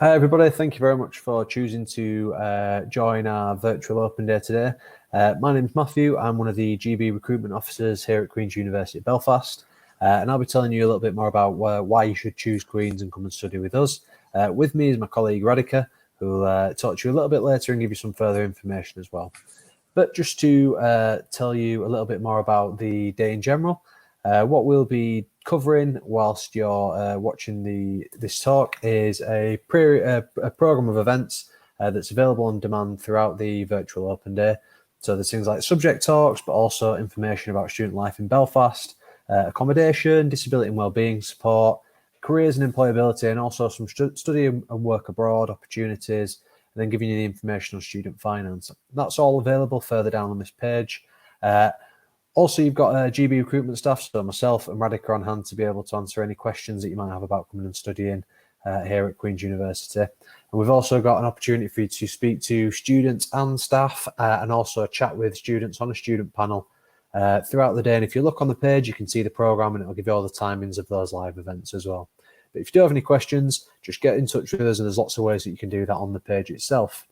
Hi everybody, thank you very much for choosing to join our virtual open day today. My name is Matthew, I'm one of the GB recruitment officers here at Queen's University Belfast, and I'll be telling you a little bit more about why you should choose Queen's and come and study with us. With me is my colleague Radhika, who will talk to you a little bit later and give you some further information as well. But just to tell you a little bit more about the day in general, what we'll be covering whilst you're watching this talk is a program of events that's available on demand throughout the virtual open day. So there's things like subject talks, but also information about student life in Belfast, accommodation, disability and wellbeing support, careers and employability, and also some study and work abroad opportunities, and then giving you the information on student finance. That's all available further down on this page. Also, you've got GB recruitment staff, so myself and Radhika on hand to be able to answer any questions that you might have about coming and studying here at Queen's University. And we've also got an opportunity for you to speak to students and staff and also chat with students on a student panel throughout the day. And if you look on the page, you can see the programme and it'll give you all the timings of those live events as well. But if you do have any questions, just get in touch with us, and there's lots of ways that you can do that on the page itself.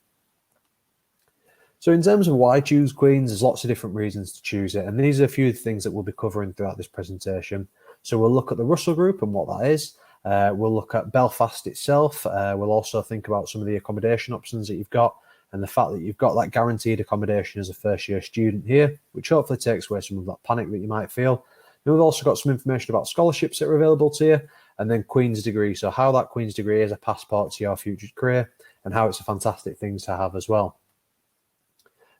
So in terms of why choose Queen's, there's lots of different reasons to choose it. And these are a few things that we'll be covering throughout this presentation. So we'll look at the Russell Group and what that is. We'll look at Belfast itself. We'll also think about some of the accommodation options that you've got and the fact that you've got that guaranteed accommodation as a first-year student here, which hopefully takes away some of that panic that you might feel. And we've also got some information about scholarships that are available to you, and then Queen's degree. So how that Queen's degree is a passport to your future career and how it's a fantastic thing to have as well.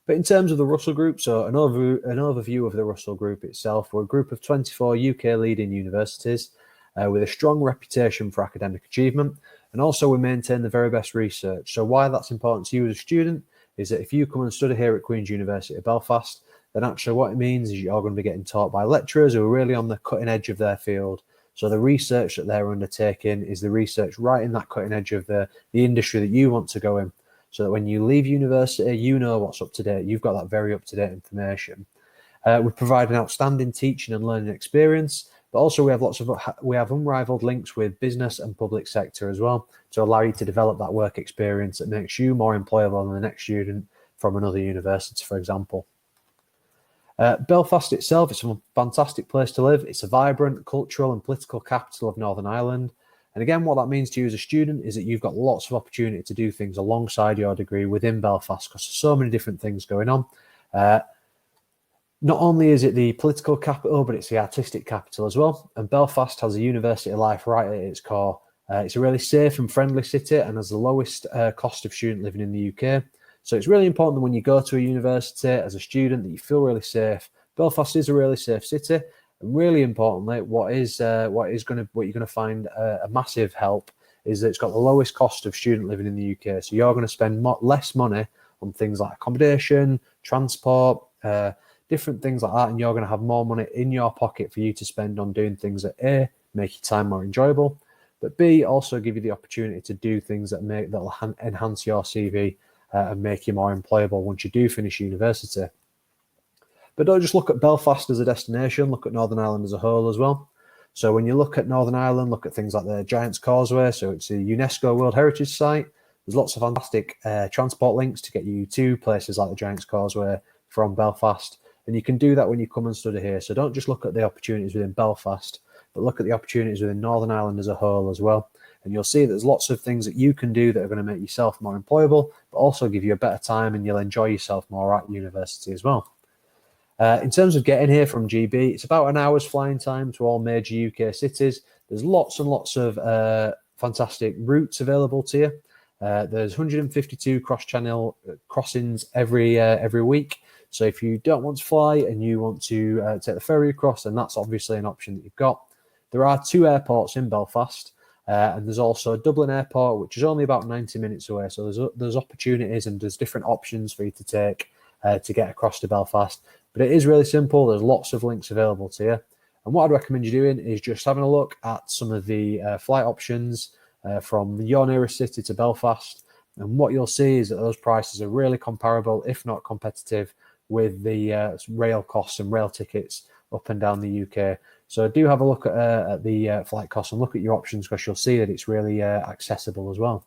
But in terms of the Russell Group, so an overview of the Russell Group itself, we're a group of 24 UK leading universities with a strong reputation for academic achievement, and also we maintain the very best research. So why that's important to you as a student is that if you come and study here at Queen's University Belfast, then actually what it means is you're going to be getting taught by lecturers who are really on the cutting edge of their field. So the research that they're undertaking is the research right in that cutting edge of the industry that you want to go in. So that when you leave university, you know what's up to date. You've got that very up-to-date information. We provide an outstanding teaching and learning experience, but also we have unrivaled links with business and public sector as well to allow you to develop that work experience that makes you more employable than the next student from another university, for example. Belfast itself, it's a fantastic place to live. It's a vibrant cultural and political capital of Northern Ireland. And again, what that means to you as a student is that you've got lots of opportunity to do things alongside your degree within Belfast because there's so many different things going on. Not only is it the political capital, but it's the artistic capital as well. And Belfast has a university life right at its core. It's a really safe and friendly city and has the lowest cost of student living in the UK. So it's really important that when you go to a university as a student that you feel really safe. Belfast is a really safe city. And really importantly, what you're going to find a massive help is that it's got the lowest cost of student living in the UK. So you're going to spend less money on things like accommodation, transport, different things like that, and you're going to have more money in your pocket for you to spend on doing things that A, make your time more enjoyable, but B, also give you the opportunity to do things that'll enhance your CV and make you more employable once you do finish university. But don't just look at Belfast as a destination, look at Northern Ireland as a whole as well. So when you look at Northern Ireland, look at things like the Giant's Causeway, so it's a UNESCO World Heritage Site. There's lots of fantastic transport links to get you to places like the Giant's Causeway from Belfast. And you can do that when you come and study here. So don't just look at the opportunities within Belfast, but look at the opportunities within Northern Ireland as a whole as well. And you'll see there's lots of things that you can do that are going to make yourself more employable, but also give you a better time and you'll enjoy yourself more at university as well. In terms of getting here from GB, it's about an hour's flying time to all major UK cities. There's lots and lots of fantastic routes available to you. There's 152 cross-channel crossings every week. So if you don't want to fly and you want to take the ferry across, then that's obviously an option that you've got. There are 2 airports in Belfast, and there's also Dublin Airport, which is only about 90 minutes away. So there's opportunities and there's different options for you to take to get across to Belfast. But it is really simple. There's lots of links available to you. And what I'd recommend you doing is just having a look at some of the flight options from your nearest city to Belfast. And what you'll see is that those prices are really comparable, if not competitive, with the rail costs and rail tickets up and down the UK. So do have a look at the flight costs and look at your options because you'll see that it's really accessible as well.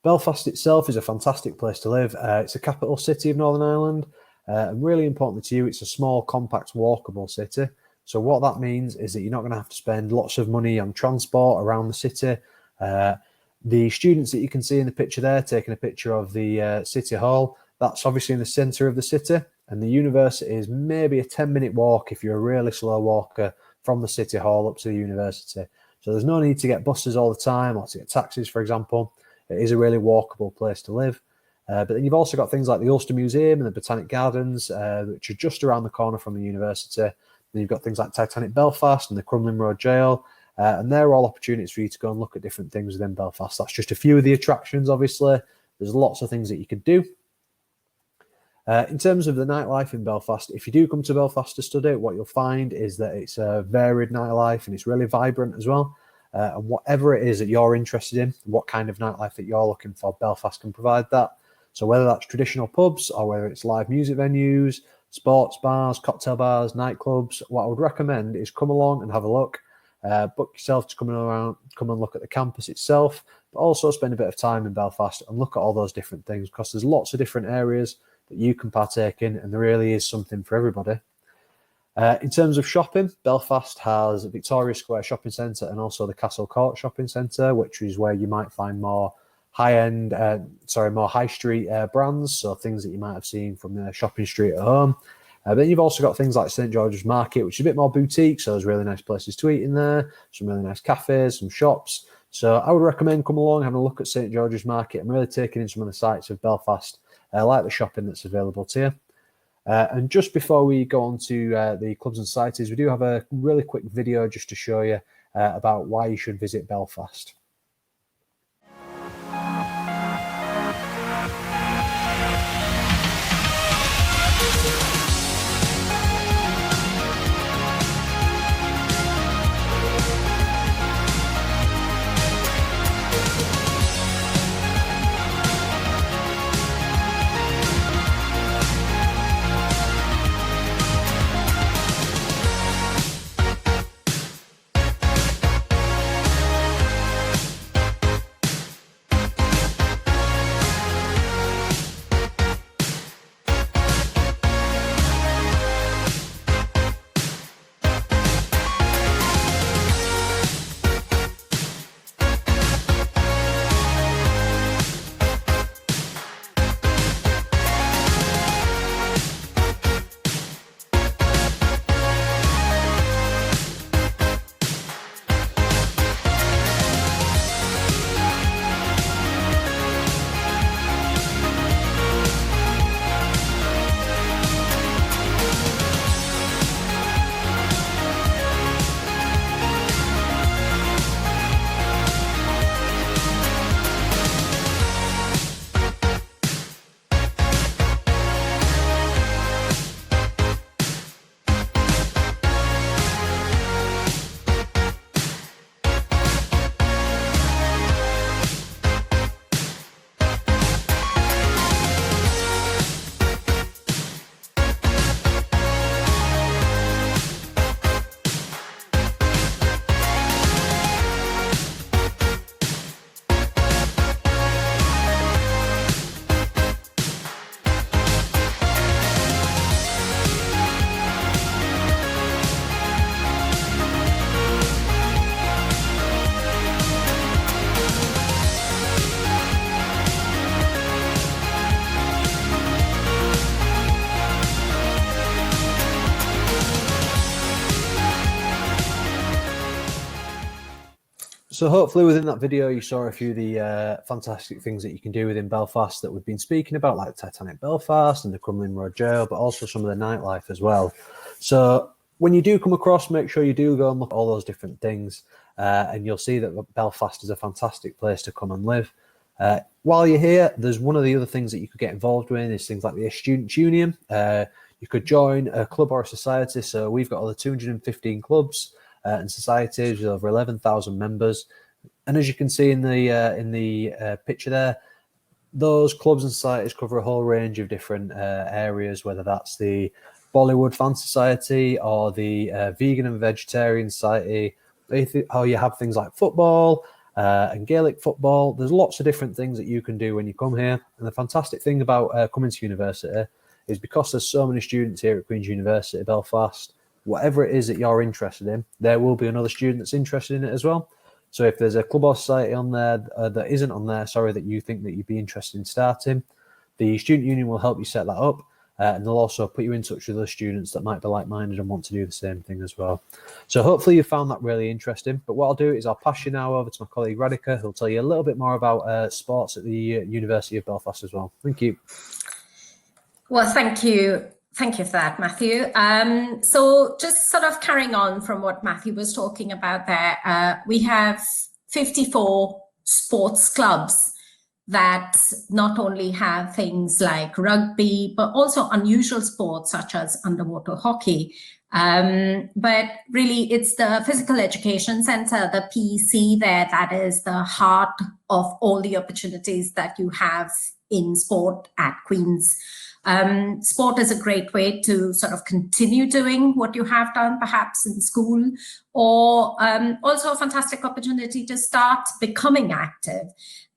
Belfast itself is a fantastic place to live. It's the capital city of Northern Ireland, and really importantly to you, it's a small, compact, walkable city. So what that means is that you're not going to have to spend lots of money on transport around the city. The students that you can see in the picture there, taking a picture of the City Hall, that's obviously in the centre of the city, and the university is maybe a 10-minute walk if you're a really slow walker from the City Hall up to the university. So there's no need to get buses all the time or to get taxis, for example. It is a really walkable place to live. But then you've also got things like the Ulster Museum and the Botanic Gardens, which are just around the corner from the university. Then you've got things like Titanic Belfast and the Crumlin Road Jail. And they're all opportunities for you to go and look at different things within Belfast. That's just a few of the attractions, obviously. There's lots of things that you could do. In terms of the nightlife in Belfast, if you do come to Belfast to study, what you'll find is that it's a varied nightlife and it's really vibrant as well. And whatever it is that you're interested in, what kind of nightlife that you're looking for, Belfast can provide that. So whether that's traditional pubs or whether it's live music venues, sports bars, cocktail bars, nightclubs, what I would recommend is come along and have a look. Book yourself to come and look at the campus itself, but also spend a bit of time in Belfast and look at all those different things, because there's lots of different areas that you can partake in, and there really is something for everybody. In terms of shopping, Belfast has Victoria Square Shopping Centre and also the Castle Court Shopping Centre, which is where you might find more more high street brands, so things that you might have seen from the shopping street at home. Then you've also got things like St George's Market, which is a bit more boutique, so there's really nice places to eat in there, some really nice cafes, some shops. So I would recommend come along, having a look at St George's Market and really taking in some of the sights of Belfast, like the shopping that's available to you. And just before we go on to the clubs and societies, we do have a really quick video just to show you about why you should visit Belfast. So hopefully within that video, you saw a few of the fantastic things that you can do within Belfast that we've been speaking about, like Titanic Belfast and the Crumlin Road Jail, but also some of the nightlife as well. So when you do come across, make sure you do go and look at all those different things, and you'll see that Belfast is a fantastic place to come and live. While you're here, there's one of the other things that you could get involved with is things like the Students' Union. You could join a club or a society. So we've got over 215 clubs and societies with over 11,000 members. And as you can see in the picture there, those clubs and societies cover a whole range of different areas, whether that's the Bollywood Fan Society or the Vegan and Vegetarian Society, or you have things like football, and Gaelic football. There's lots of different things that you can do when you come here. And the fantastic thing about coming to university is because there's so many students here at Queen's University Belfast, whatever it is that you're interested in, there will be another student that's interested in it as well. So if there's a club or society on there that isn't on there, that you think that you'd be interested in starting, the student union will help you set that up, and they'll also put you in touch with other students that might be like-minded and want to do the same thing as well. So hopefully you found that really interesting. But what I'll do is I'll pass you now over to my colleague Radhika, who'll tell you a little bit more about sports at the University of Belfast as well. Thank you. Well, thank you. Thank you for that, Matthew. So just sort of carrying on from what Matthew was talking about there, we have 54 sports clubs that not only have things like rugby, but also unusual sports such as underwater hockey. But really, it's the Physical Education Centre, the PEC there, that is the heart of all the opportunities that you have in sport at Queen's. Sport is a great way to sort of continue doing what you have done perhaps in school, or also a fantastic opportunity to start becoming active.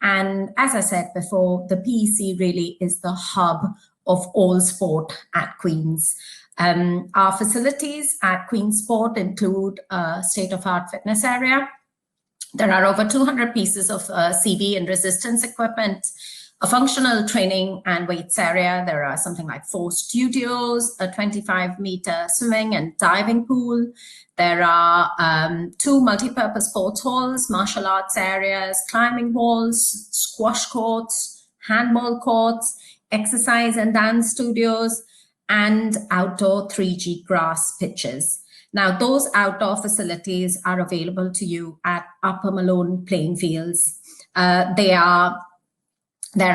And as I said before, the PEC really is the hub of all sport at Queen's. Our facilities at Queen's Sport include a state-of-art fitness area. There are over 200 pieces of CV and resistance equipment, a functional training and weights area. There are something like 4 studios, a 25-meter swimming and diving pool. There are 2 multi-purpose sports halls, martial arts areas, climbing walls, squash courts, handball courts, exercise and dance studios, and outdoor 3G grass pitches. Now, those outdoor facilities are available to you at Upper Malone playing fields. There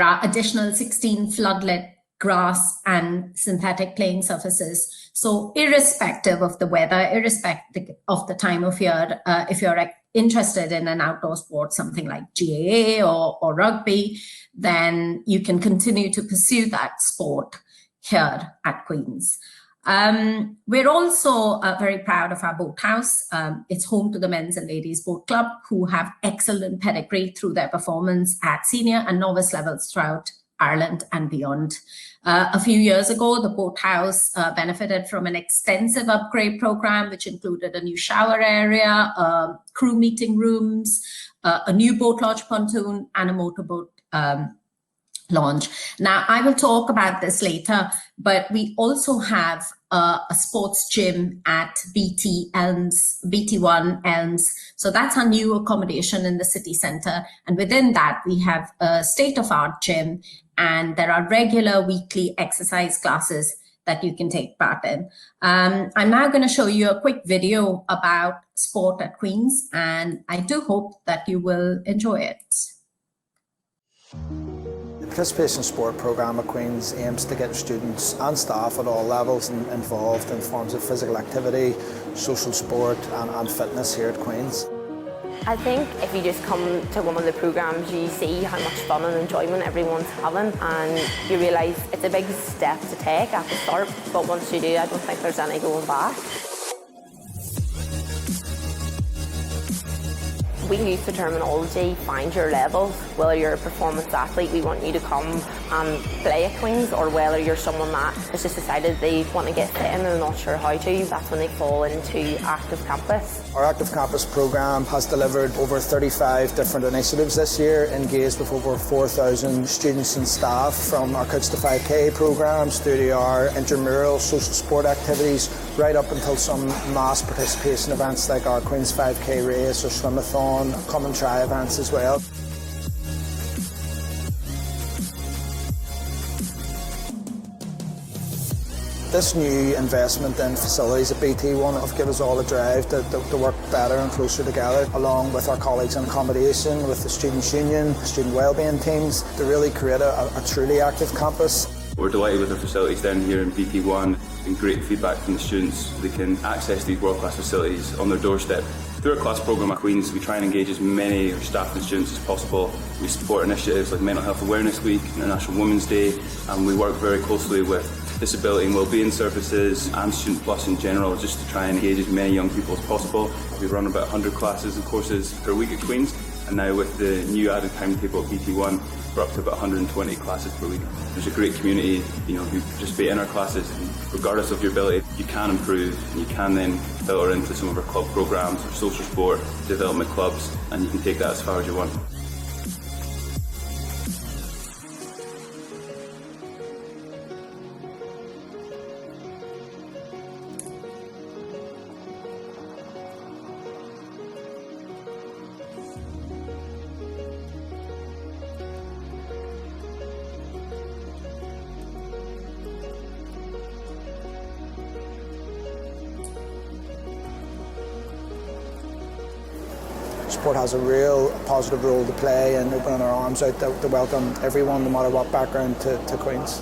are additional 16 floodlit grass and synthetic playing surfaces. So irrespective of the weather, irrespective of the time of year, if you're interested in an outdoor sport, something like GAA or rugby, then you can continue to pursue that sport here at Queen's. We're also very proud of our boathouse. It's home to the Men's and Ladies Boat Club, who have excellent pedigree through their performance at senior and novice levels throughout Ireland and beyond. A few years ago, the boathouse benefited from an extensive upgrade program, which included a new shower area, crew meeting rooms, a new boat lodge pontoon, and a motorboat launch. Now, I will talk about this later, but we also have a sports gym at BT1 Elms. So that's our new accommodation in the city centre. And within that, we have a state-of-art gym, and there are regular weekly exercise classes that you can take part in. I'm now going to show you a quick video about sport at Queen's, and I do hope that you will enjoy it. The Participation Sport programme at Queen's aims to get students and staff at all levels involved in forms of physical activity, social sport and fitness here at Queen's. I think if you just come to one of the programmes, you see how much fun and enjoyment everyone's having, and you realise it's a big step to take at the start, but once you do, I don't think there's any going back. We use the terminology, find your level. Whether you're a performance athlete, we want you to come and play at Queen's, or whether you're someone that has just decided they want to get fit and they're not sure how to, that's when they fall into Active Campus. Our Active Campus programme has delivered over 35 different initiatives this year, engaged with over 4,000 students and staff, from our Coach to 5K programmes through to our intramural social sport activities, right up until some mass participation events like our Queen's 5K race or swim-a-thon, come and try events as well. This new investment in facilities at BT1 have given us all a drive to work better and closer together, along with our colleagues in accommodation, with the Students' Union, student wellbeing teams, to really create a truly active campus. We're delighted with our facilities down here in BT1. It's been great feedback from the students. They can access these world-class facilities on their doorstep. Through our class programme at Queen's, we try and engage as many of our staff and students as possible. We support initiatives like Mental Health Awareness Week, International Women's Day, and we work very closely with disability and wellbeing services and Student Plus in general, just to try and engage as many young people as possible. We run about 100 classes and courses per week at Queen's. And now with the new added timetable at BT1, we're up to about 120 classes per week. There's a great community, who participate in our classes. And regardless of your ability, you can improve, and you can then filter into some of our club programmes or social sport development clubs, and you can take that as far as you want. Sport has a real positive role to play in opening our arms out to welcome everyone, no matter what background, to Queen's.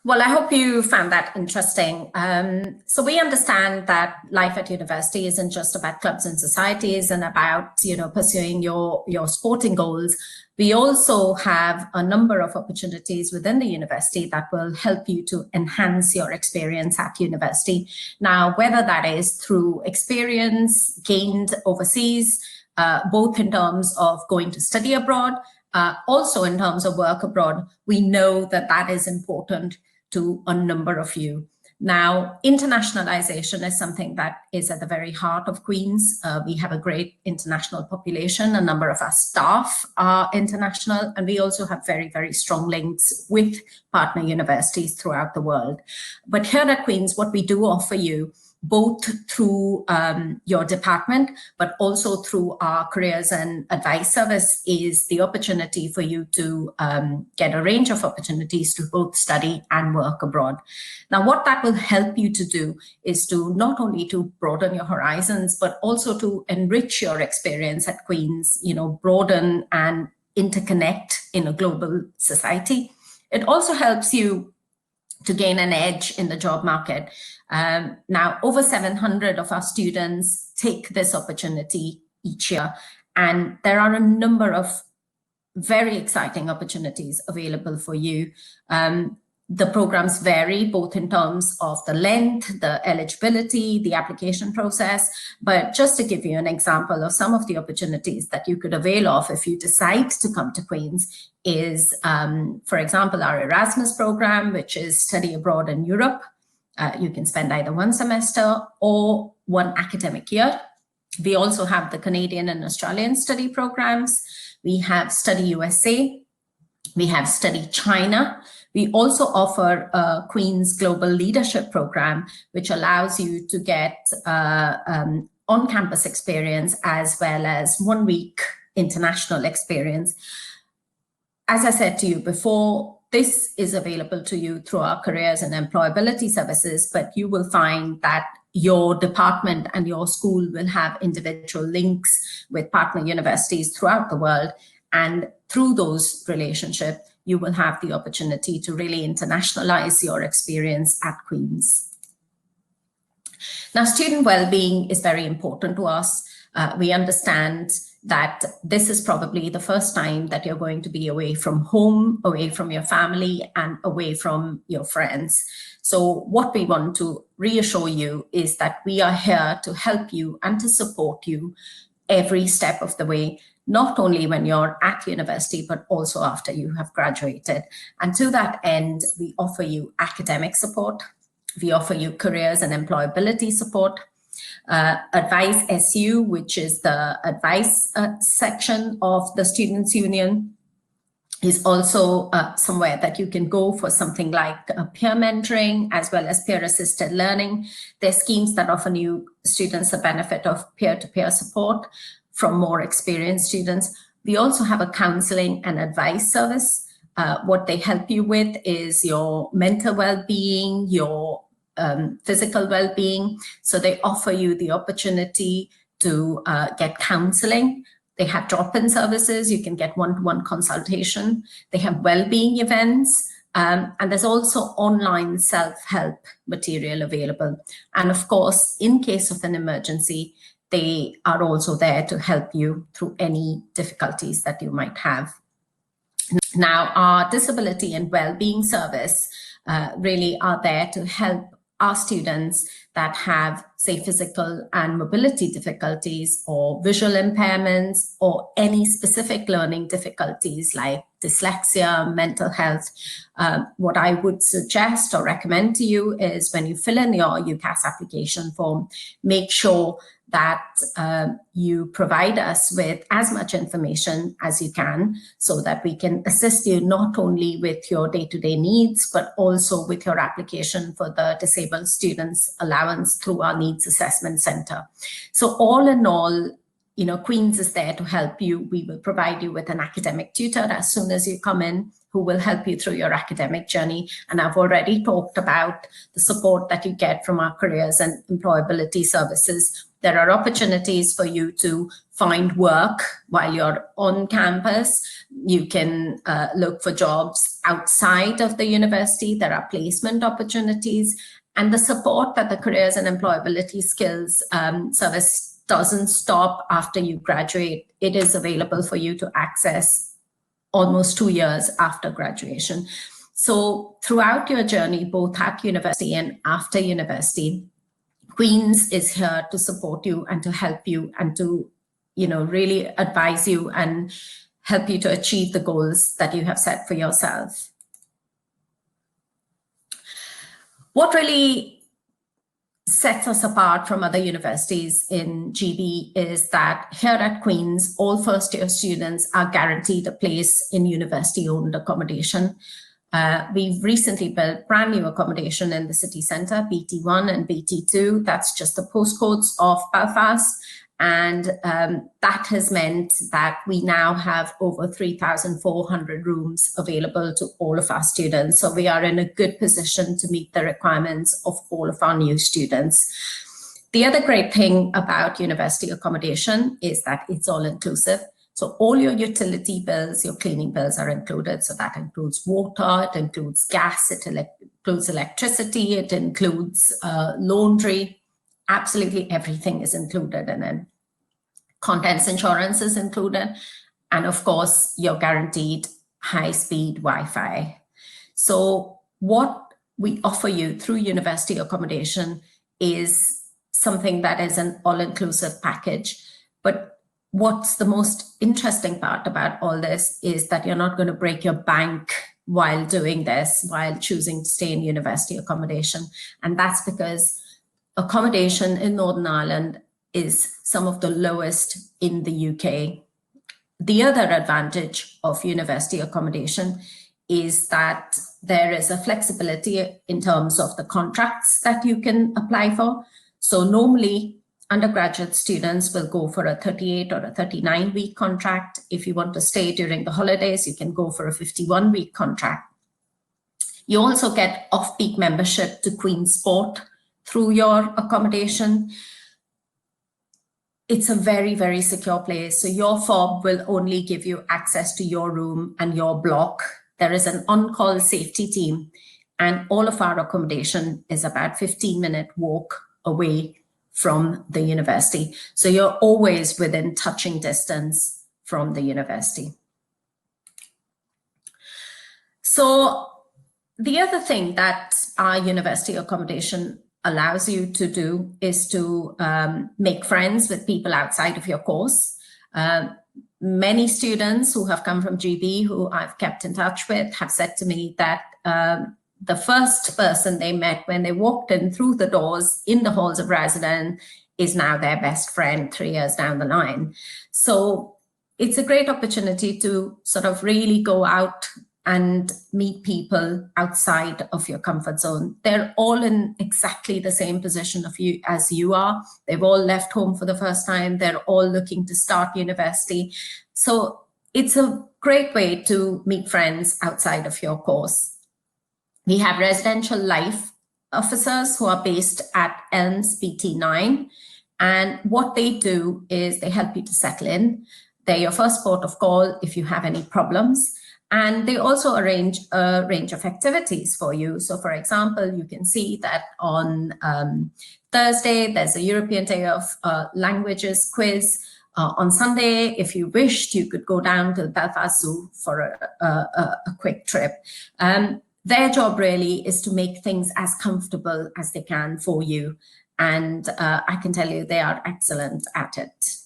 Well, I hope you found that interesting. So we understand that life at university isn't just about clubs and societies and about, pursuing your sporting goals. We also have a number of opportunities within the university that will help you to enhance your experience at university. Now, whether that is through experience gained overseas, both in terms of going to study abroad, also in terms of work abroad, we know that that is important to a number of you. Now, internationalization is something that is at the very heart of Queen's. We have a great international population. A number of our staff are international, and we also have very, very strong links with partner universities throughout the world. But here at Queen's, what we do offer you, both through your department, but also through our careers and advice service, is the opportunity for you to get a range of opportunities to both study and work abroad. Now, what that will help you to do is to not only to broaden your horizons, but also to enrich your experience at Queen's, broaden and interconnect in a global society. It also helps you to gain an edge in the job market. Now, over 700 of our students take this opportunity each year, and there are a number of very exciting opportunities available for you. The programs vary both in terms of the length, the eligibility, the application process, but just to give you an example of some of the opportunities that you could avail of if you decide to come to Queen's is, for example, our Erasmus program, which is study abroad in Europe. You can spend either one semester or one academic year. We also have the Canadian and Australian study programs. We have Study USA. We have Study China. We also offer a Queen's Global Leadership Program, which allows you to get on-campus experience as well as 1 week international experience. As I said to you before, this is available to you through our careers and employability services, but you will find that your department and your school will have individual links with partner universities throughout the world. And through those relationships, you will have the opportunity to really internationalize your experience at Queen's. Now, student well-being is very important to us. We understand that this is probably the first time that you're going to be away from home, away from your family, and away from your friends. So what we want to reassure you is that we are here to help you and to support you every step of the way, not only when you're at university, but also after you have graduated. And to that end, we offer you academic support. We offer you careers and employability support. Advice SU, which is the advice section of the Students' Union, is also somewhere that you can go for something like peer mentoring as well as peer-assisted learning. There's schemes that offer new students the benefit of peer-to-peer support from more experienced students. We also have a counseling and advice service. What they help you with is your mental well-being, your physical well-being. So they offer you the opportunity to get counseling. They have drop-in services. You can get one-to-one consultation. They have well-being events. And there's also online self-help material available. And of course, in case of an emergency, they are also there to help you through any difficulties that you might have. Now, our disability and well-being service really are there to help our students that have, say, physical and mobility difficulties or visual impairments or any specific learning difficulties like dyslexia, mental health, what I would suggest or recommend to you is when you fill in your UCAS application form, make sure that you provide us with as much information as you can so that we can assist you not only with your day-to-day needs, but also with your application for the Disabled Students Allowance through our Needs Assessment Centre. So all in all, you know, Queen's is there to help you. We will provide you with an academic tutor as soon as you come in, who will help you through your academic journey. And I've already talked about the support that you get from our careers and employability services. There are opportunities for you to find work while you're on campus. You can look for jobs outside of the university. There are placement opportunities, and the support that the Careers and Employability Skills service doesn't stop after you graduate. It is available for you to access almost 2 years after graduation. So throughout your journey, both at university and after university, Queen's is here to support you and to help you and to, you know, really advise you and help you to achieve the goals that you have set for yourself. What really sets us apart from other universities in GB is that here at Queen's, all first-year students are guaranteed a place in university-owned accommodation. We've recently built brand new accommodation in the city centre, BT1 and BT2. That's just the postcodes of Belfast. And that has meant that we now have over 3,400 rooms available to all of our students. So we are in a good position to meet the requirements of all of our new students. The other great thing about university accommodation is that it's all inclusive. So all your utility bills, your cleaning bills are included. So that includes water, it includes gas, it includes electricity, it includes laundry. Absolutely everything is included. And then contents insurance is included. And of course, you're guaranteed high-speed Wi-Fi. So what we offer you through university accommodation is something that is an all-inclusive package. But what's the most interesting part about all this is that you're not going to break your bank while doing this, while choosing to stay in university accommodation. And that's because accommodation in Northern Ireland is some of the lowest in the UK. The other advantage of university accommodation is that there is a flexibility in terms of the contracts that you can apply for. So normally, undergraduate students will go for a 38 or a 39-week contract. If you want to stay during the holidays, you can go for a 51-week contract. You also get off-peak membership to Queen's Sport through your accommodation. It's a very, very secure place. So your fob will only give you access to your room and your block. There is an on-call safety team, and all of our accommodation is about 15-minute walk away from the university. So you're always within touching distance from the university. So the other thing that our university accommodation allows you to do is to make friends with people outside of your course. Many students who have come from GB, who I've kept in touch with, have said to me that the first person they met when they walked in through the doors in the halls of residence is now their best friend 3 years down the line. So it's a great opportunity to sort of really go out and meet people outside of your comfort zone. They're all in exactly the same position of you as you are. They've all left home for the first time. They're all looking to start university. So it's a great way to meet friends outside of your course. We have residential life officers who are based at Elms BT9. And what they do is they help you to settle in. They're your first port of call if you have any problems. And they also arrange a range of activities for you. So for example, you can see that on Thursday, there's a European Day of Languages quiz. On Sunday, if you wished, you could go down to the Belfast Zoo for a quick trip. their job really is to make things as comfortable as they can for you. And I can tell you they are excellent at it.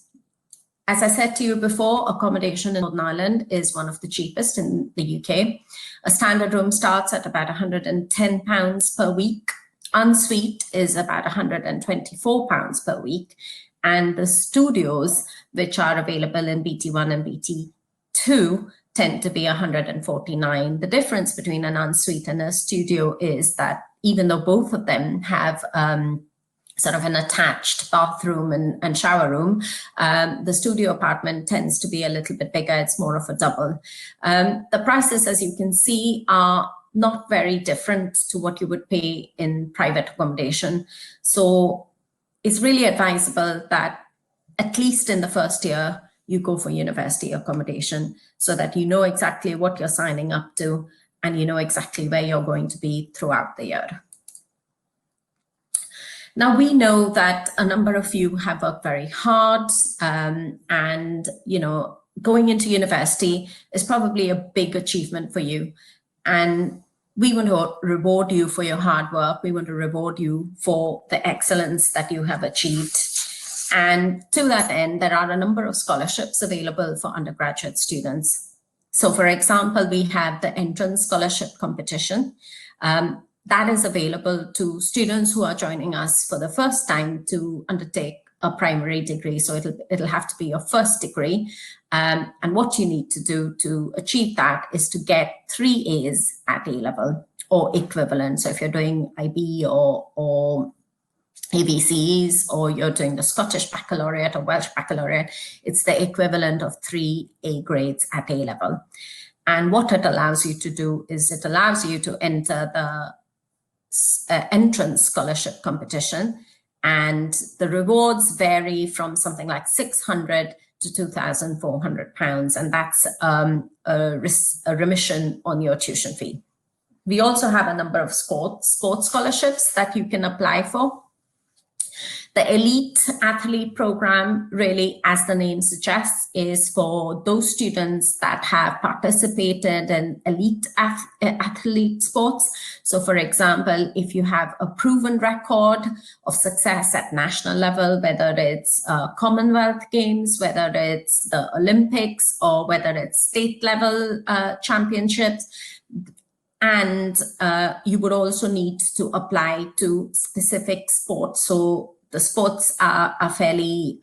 As I said to you before, accommodation in Northern Ireland is one of the cheapest in the UK. A standard room starts at about £110 per week. Ensuite is about £124 per week. And the studios, which are available in BT1 and BT2, tend to be £149. The difference between an ensuite and a studio is that even though both of them have sort of an attached bathroom and shower room, the studio apartment tends to be a little bit bigger. It's more of a double. The prices, as you can see, are not very different to what you would pay in private accommodation. So it's really advisable that at least in the first year, you go for university accommodation so that you know exactly what you're signing up to and you know exactly where you're going to be throughout the year. Now, we know that a number of you have worked very hard and, you know, going into university is probably a big achievement for you. And we want to reward you for your hard work. We want to reward you for the excellence that you have achieved. And to that end, there are a number of scholarships available for undergraduate students. So, for example, we have the entrance scholarship competition. That is available to students who are joining us for the first time to undertake a primary degree. So it'll have to be your first degree. And what you need to do to achieve that is to get 3 A's at A-level or equivalent. So if you're doing IB or ABCs, or you're doing the Scottish Baccalaureate or Welsh Baccalaureate, it's the equivalent of 3 A grades at A-level. And what it allows you to do is it allows you to enter the entrance scholarship competition, and the rewards vary from something like £600 to £2,400, and that's a remission on your tuition fee. We also have a number of sports scholarships that you can apply for. The elite athlete program, really, as the name suggests, is for those students that have participated in elite athlete sports. So, for example, if you have a proven record of success at national level, whether it's Commonwealth Games, whether it's the Olympics, or whether it's state level championships, and you would also need to apply to specific sports. So the sports are fairly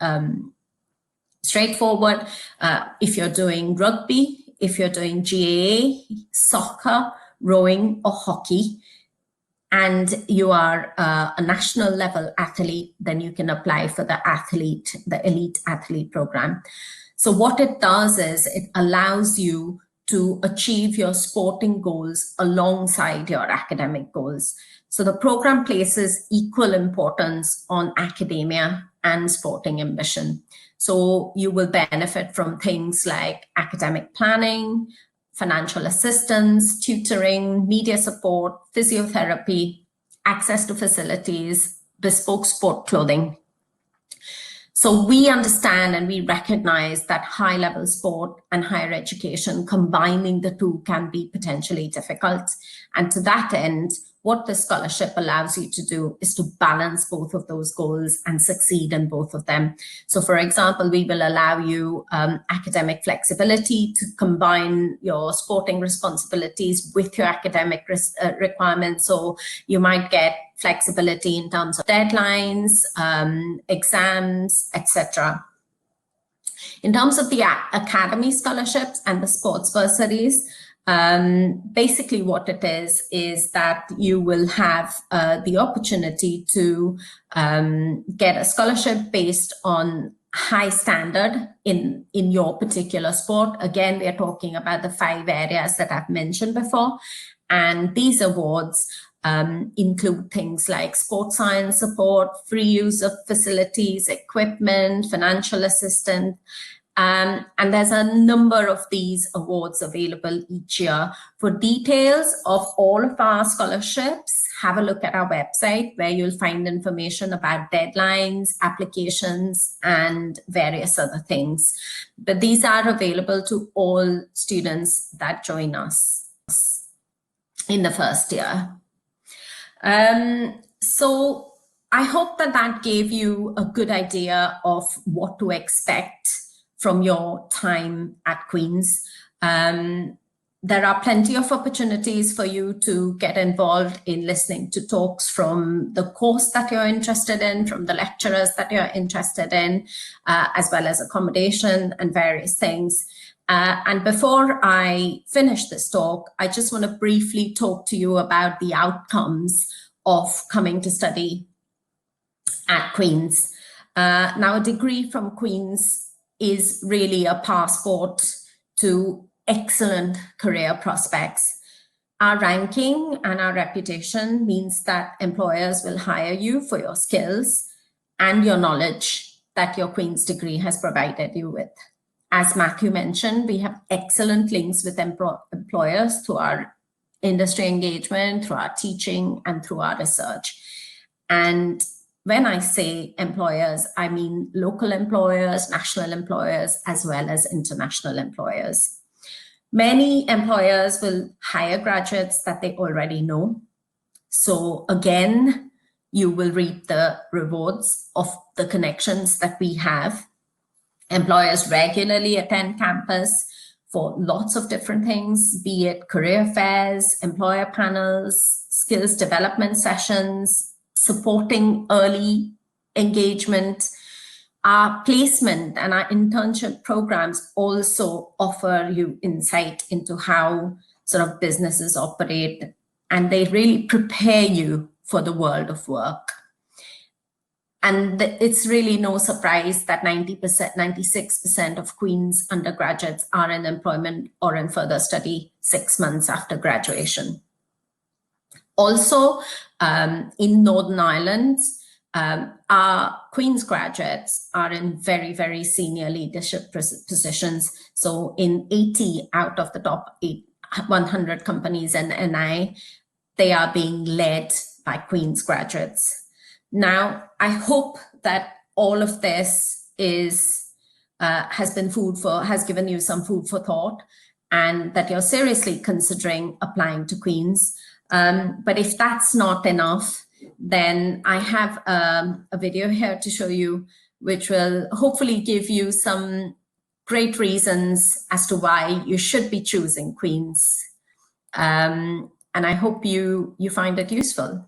straightforward. If you're doing rugby, if you're doing GAA, soccer, rowing, or hockey, and you are a national level athlete, then you can apply for the elite athlete program. So what it does is it allows you to achieve your sporting goals alongside your academic goals. So the program places equal importance on academia and sporting ambition. So you will benefit from things like academic planning, financial assistance, tutoring, media support, physiotherapy, access to facilities, bespoke sport clothing. So we understand and we recognize that high-level sport and higher education, combining the two can be potentially difficult. And to that end, what the scholarship allows you to do is to balance both of those goals and succeed in both of them. So, for example, we will allow you academic flexibility to combine your sporting responsibilities with your academic requirements. So you might get flexibility in terms of deadlines, exams, etc. In terms of the academy scholarships and the sports bursaries, basically what it is that you will have the opportunity to get a scholarship based on high standard in your particular sport. Again, we are talking about the 5 areas that I've mentioned before, and these awards include things like sports science support, free use of facilities, equipment, financial assistance. And there's a number of these awards available each year. For details of all of our scholarships, have a look at our website where you'll find information about deadlines, applications, and various other things. But these are available to all students that join us. in the first year. So I hope that that gave you a good idea of what to expect from your time at Queen's. There are plenty of opportunities for you to get involved in listening to talks from the course that you're interested in, from the lecturers that you're interested in, as well as accommodation and various things. And before I finish this talk, I just want to briefly talk to you about the outcomes of coming to study at Queen's. Now, a degree from Queen's is really a passport to excellent career prospects. Our ranking and our reputation means that employers will hire you for your skills and your knowledge that your Queen's degree has provided you with. As Matthew mentioned, we have excellent links with employers through our industry engagement, through our teaching, and through our research. And when I say employers, I mean local employers, national employers, as well as international employers. Many employers will hire graduates that they already know. So again, you will reap the rewards of the connections that we have. Employers regularly attend campus for lots of different things, be it career fairs, employer panels, skills development sessions, supporting early engagement. Our placement and our internship programs also offer you insight into how sort of businesses operate, and they really prepare you for the world of work. And it's really no surprise that 96% of Queen's undergraduates are in employment or in further study 6 months after graduation. Also, in Northern Ireland, our Queen's graduates are in very, very senior leadership positions. So in 80 out of the top 100 companies in NI, they are being led by Queen's graduates. Now, I hope that all of this has given you some food for thought, and that you're seriously considering applying to Queen's. But if that's not enough, then I have a video here to show you, which will hopefully give you some great reasons as to why you should be choosing Queen's. And I hope you find it useful.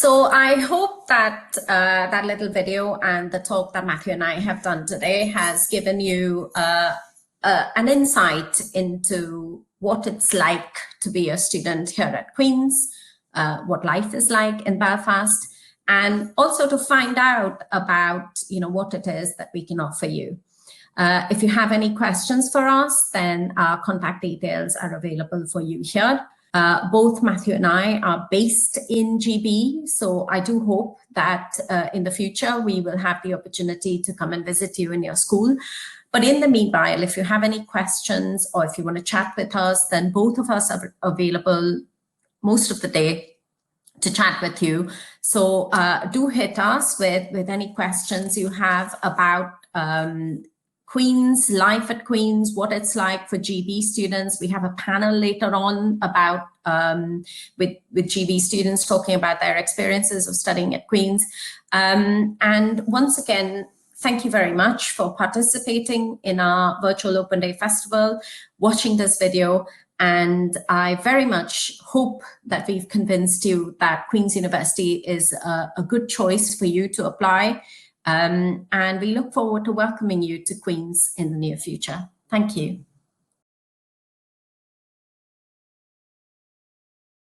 So I hope that that little video and the talk that Matthew and I have done today has given you an insight into what it's like to be a student here at Queen's, what life is like in Belfast, and also to find out about, what it is that we can offer you. If you have any questions for us, then our contact details are available for you here. Both Matthew and I are based in GB, so I do hope that in the future we will have the opportunity to come and visit you in your school. But in the meanwhile, if you have any questions or if you want to chat with us, then both of us are available most of the day to chat with you. So do hit us with any questions you have about Queen's, life at Queen's, what it's like for GB students. We have a panel later on about with GB students talking about their experiences of studying at Queen's. And once again, thank you very much for participating in our virtual Open Day Festival, watching this video, and I very much hope that we've convinced you that Queen's University is a good choice for you to apply. And we look forward to welcoming you to Queen's in the near future. Thank you.